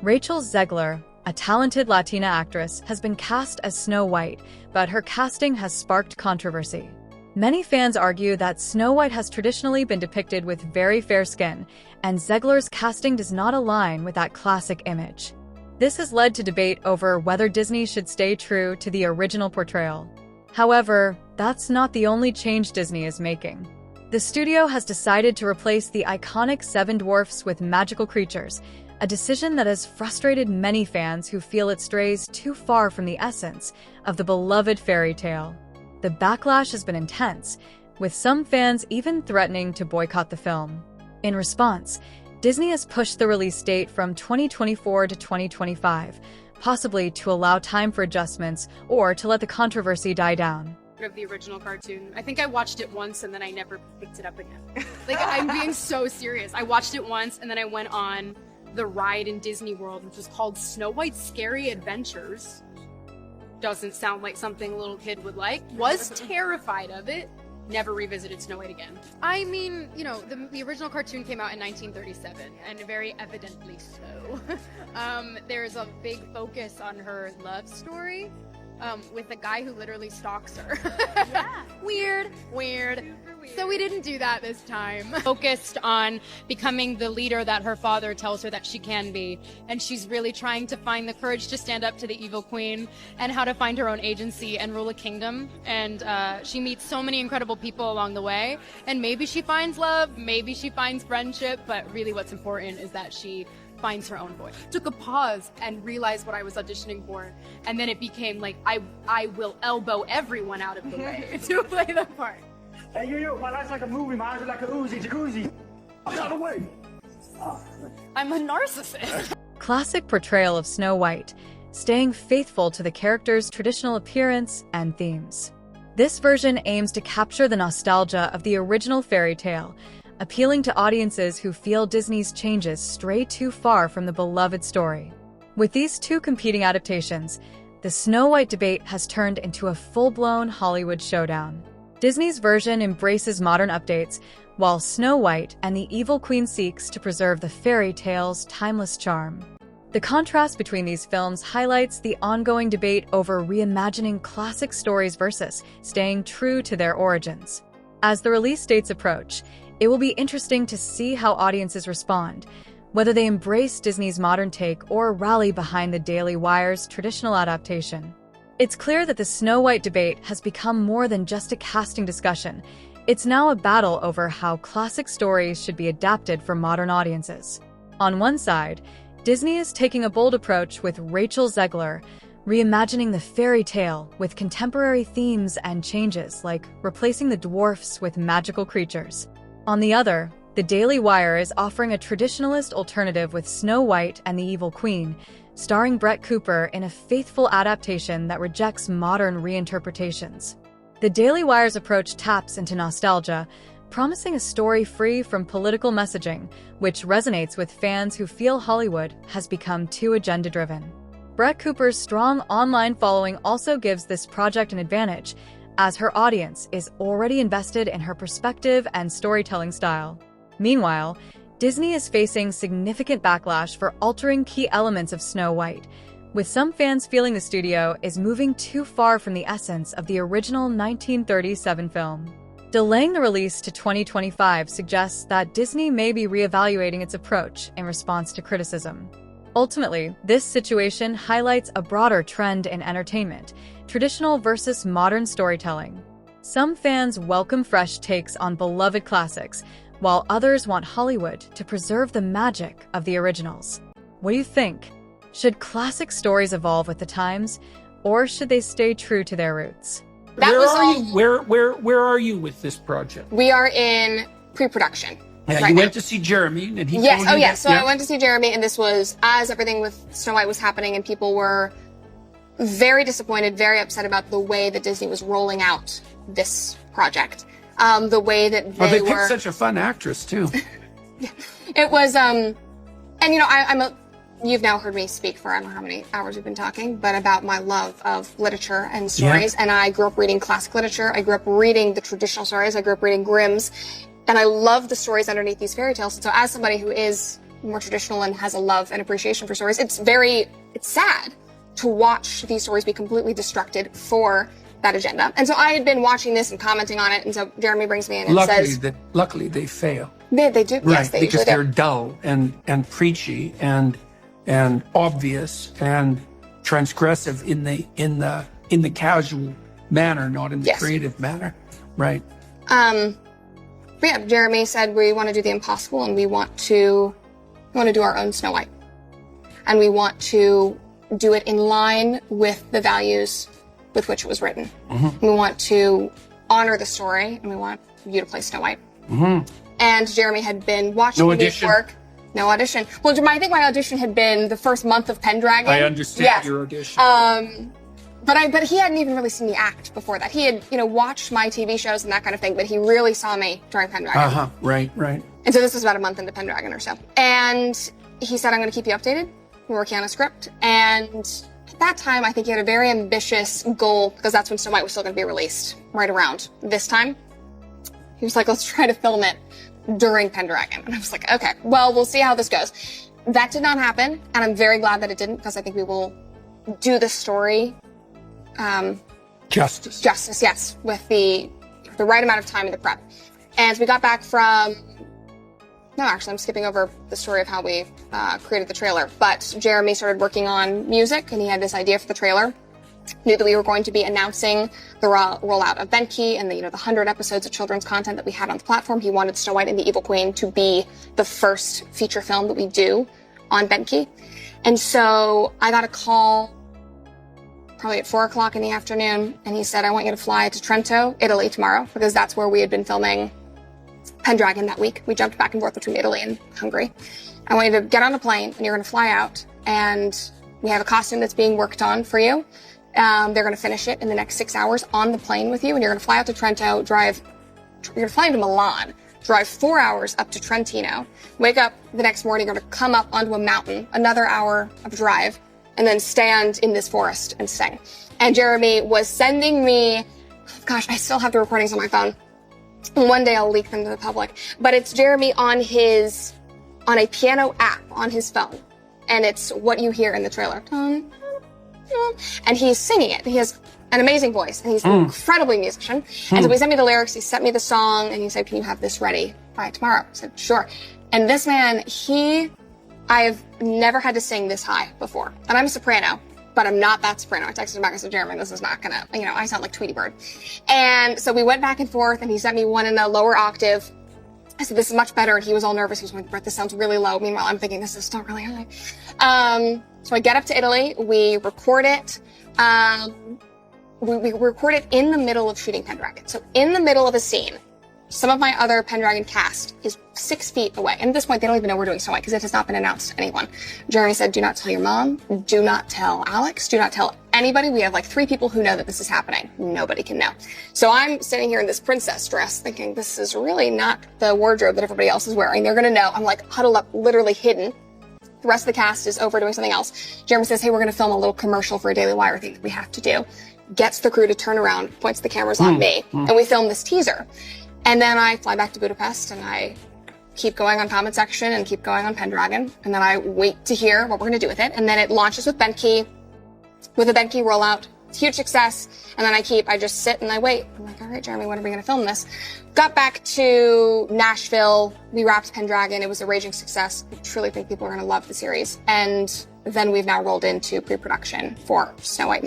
Rachel Zegler, a talented Latina actress, has been cast as Snow White, but her casting has sparked controversy. Many fans argue that Snow White has traditionally been depicted with very fair skin, and Zegler's casting does not align with that classic image. This has led to debate over whether Disney should stay true to the original portrayal. However, that's not the only change Disney is making. The studio has decided to replace the iconic seven dwarfs with magical creatures, a decision that has frustrated many fans who feel it strays too far from the essence of the beloved fairy tale. The backlash has been intense, with some fans even threatening to boycott the film. In response, Disney has pushed the release date from 2024 to 2025, possibly to allow time for adjustments or to let the controversy die down. Of the original cartoon. I think I watched it once and then I never picked it up again. Like, I'm being so serious. I watched it once and then I went on the ride in Disney World, which was called Snow White's Scary Adventures. Doesn't sound like something a little kid would like. Was terrified of it. Never revisited Snow White again. I mean, you know, the original cartoon came out in 1937, and very evidently so. There's a big focus on her love story with a guy who literally stalks her. Yeah. Weird. So we didn't do that this time. Focused on becoming the leader that her father tells her that she can be. And she's really trying to find the courage to stand up to the evil queen and how to find her own agency and rule a kingdom. And she meets so many incredible people along the way. And maybe she finds love, maybe she finds friendship, but really what's important is that she finds her own voice. Took a pause and realized what I was auditioning for. And then it became like, I will elbow everyone out of the way to play the part. Hey, yo, my life's like a movie, my eyes are like a Uzi, jacuzzi. Out of the way. I'm a narcissist. Classic portrayal of Snow White, staying faithful to the character's traditional appearance and themes. This version aims to capture the nostalgia of the original fairy tale, appealing to audiences who feel Disney's changes stray too far from the beloved story. With these two competing adaptations, the Snow White debate has turned into a full-blown Hollywood showdown. Disney's version embraces modern updates, while Snow White and the Evil Queen seeks to preserve the fairy tale's timeless charm. The contrast between these films highlights the ongoing debate over reimagining classic stories versus staying true to their origins. As the release dates approach, it will be interesting to see how audiences respond, whether they embrace Disney's modern take or rally behind the Daily Wire's traditional adaptation. It's clear that the Snow White debate has become more than just a casting discussion. It's now a battle over how classic stories should be adapted for modern audiences. On one side, Disney is taking a bold approach with Rachel Zegler, reimagining the fairy tale with contemporary themes and changes like replacing the dwarfs with magical creatures. On the other, the Daily Wire is offering a traditionalist alternative with Snow White and the Evil Queen, starring Brett Cooper in a faithful adaptation that rejects modern reinterpretations. The Daily Wire's approach taps into nostalgia, promising a story free from political messaging, which resonates with fans who feel Hollywood has become too agenda-driven. Brett Cooper's strong online following also gives this project an advantage, as her audience is already invested in her perspective and storytelling style. Meanwhile, Disney is facing significant backlash for altering key elements of Snow White, with some fans feeling the studio is moving too far from the essence of the original 1937 film. Delaying the release to 2025 suggests that Disney may be reevaluating its approach in response to criticism. Ultimately, this situation highlights a broader trend in entertainment, traditional versus modern storytelling. Some fans welcome fresh takes on beloved classics, while others want Hollywood to preserve the magic of the originals. What do you think? Should classic stories evolve with the times, or should they stay true to their roots? Where are you with this project? We are in pre-production. Yeah, right you now. went to see Jeremy, and he Yes, told you yes. So yeah. I went to see Jeremy, and this was as everything with Snow White was happening, and people were very disappointed, very upset about the way that Disney was rolling out this project. The way that they picked such a fun actress too. It was, and you know, you've now heard me speak for I don't know how many hours we've been talking, but about my love of literature and stories. Yeah. And I grew up reading classic literature. I grew up reading the traditional stories. I grew up reading Grimm's, and I love the stories underneath these fairy tales. And so as somebody who is more traditional and has a love and appreciation for stories, it's sad to watch these stories be completely destructed for that agenda. And so I had been watching this and commenting on it, and so Jeremy brings me in and says... Luckily they fail. They do, right, yes, they because they're do. dull and preachy and obvious and transgressive in the casual manner, not in the creative manner. Right. But yeah, Jeremy said we want to do the impossible, and we want to do our own Snow White. And we want to do it in line with the values with which it was written. We want to honor the story, and we want you to play Snow White. And Jeremy had been watching me work. No audition. Well, I think my audition had been the first month of Pendragon. I understand your audition. But he hadn't even really seen me act before that. He had, watched my TV shows and that kind of thing, but he really saw me during Pendragon. Right. And so this was about a month into Pendragon or so. And he said, I'm going to keep you updated. We're working on a script. And at that time, I think he had a very ambitious goal, because that's when Snow White was still going to be released, right around this time. He was like, let's try to film it during Pendragon. And I was like, okay, well, we'll see how this goes. That did not happen, and I'm very glad that it didn't, because I think we will do the story justice, yes, with the right amount of time in the prep. And we got back from... No, actually, I'm skipping over the story of how we created the trailer. But Jeremy started working on music, and he had this idea for the trailer. Knew that we were going to be announcing the rollout of Benki and the 100 episodes of children's content that we had on the platform. He wanted Snow White and the Evil Queen to be the first feature film that we do on Benki. And so I got a call probably at 4 o'clock in the afternoon, and he said, I want you to fly to Trento, Italy tomorrow, because that's where we had been filming Pendragon that week. We jumped back and forth between Italy and Hungary. I want you to get on a plane, and you're going to fly out, and we have a costume that's being worked on for you. They're going to finish it in the next 6 hours on the plane with you, and you're going to fly out to Trento, you're going to fly into Milan, drive 4 hours up to Trentino, wake up the next morning, you're going to come up onto a mountain, another hour of drive, and then stand in this forest and sing. And Jeremy was sending me, gosh, I still have the recordings on my phone. One day I'll leak them to the public. But it's Jeremy on a piano app on his phone. And it's what you hear in the trailer. And he's singing it. He has an amazing voice, and he's an incredibly musician. And so he sent me the lyrics, he sent me the song, and he said, can you have this ready by tomorrow? I said, sure. And this man, I've never had to sing this high before. And I'm a soprano, but I'm not that soprano. I texted him back and said, Jeremy, this is not gonna, I sound like Tweety Bird. And so we went back and forth, and he sent me one in a lower octave. I said, this is much better. And he was all nervous. He was like, Brett, this sounds really low. Meanwhile, I'm thinking, this is still really high. So I get up to Italy. We record it. We record it in the middle of shooting Pendragon. So in the middle of a scene, some of my other Pendragon cast is 6 feet away. And at this point, they don't even know we're doing Snow White because it has not been announced to anyone. Jeremy said, do not tell your mom. Do not tell Alex. Do not tell anybody. We have like 3 people who know that this is happening. Nobody can know. So I'm sitting here in this princess dress thinking this is really not the wardrobe that everybody else is wearing. They're going to know. I'm like huddled up, literally hidden. The rest of the cast is over doing something else. Jeremy says, hey, we're going to film a little commercial for a Daily Wire thing that we have to do. Gets the crew to turn around, points the cameras on me, and we film this teaser. And then I fly back to Budapest, and I keep going on comment section and keep going on Pendragon. And then I wait to hear what we're going to do with it. And then it launches with Benki, with a Benki rollout. It's a huge success. And then I just sit and I wait. I'm like, all right, Jeremy, when are we going to film this? Got back to Nashville. We wrapped Pendragon. It was a raging success. I truly think people are going to love the series. And then we've now rolled into pre-production for Snow White.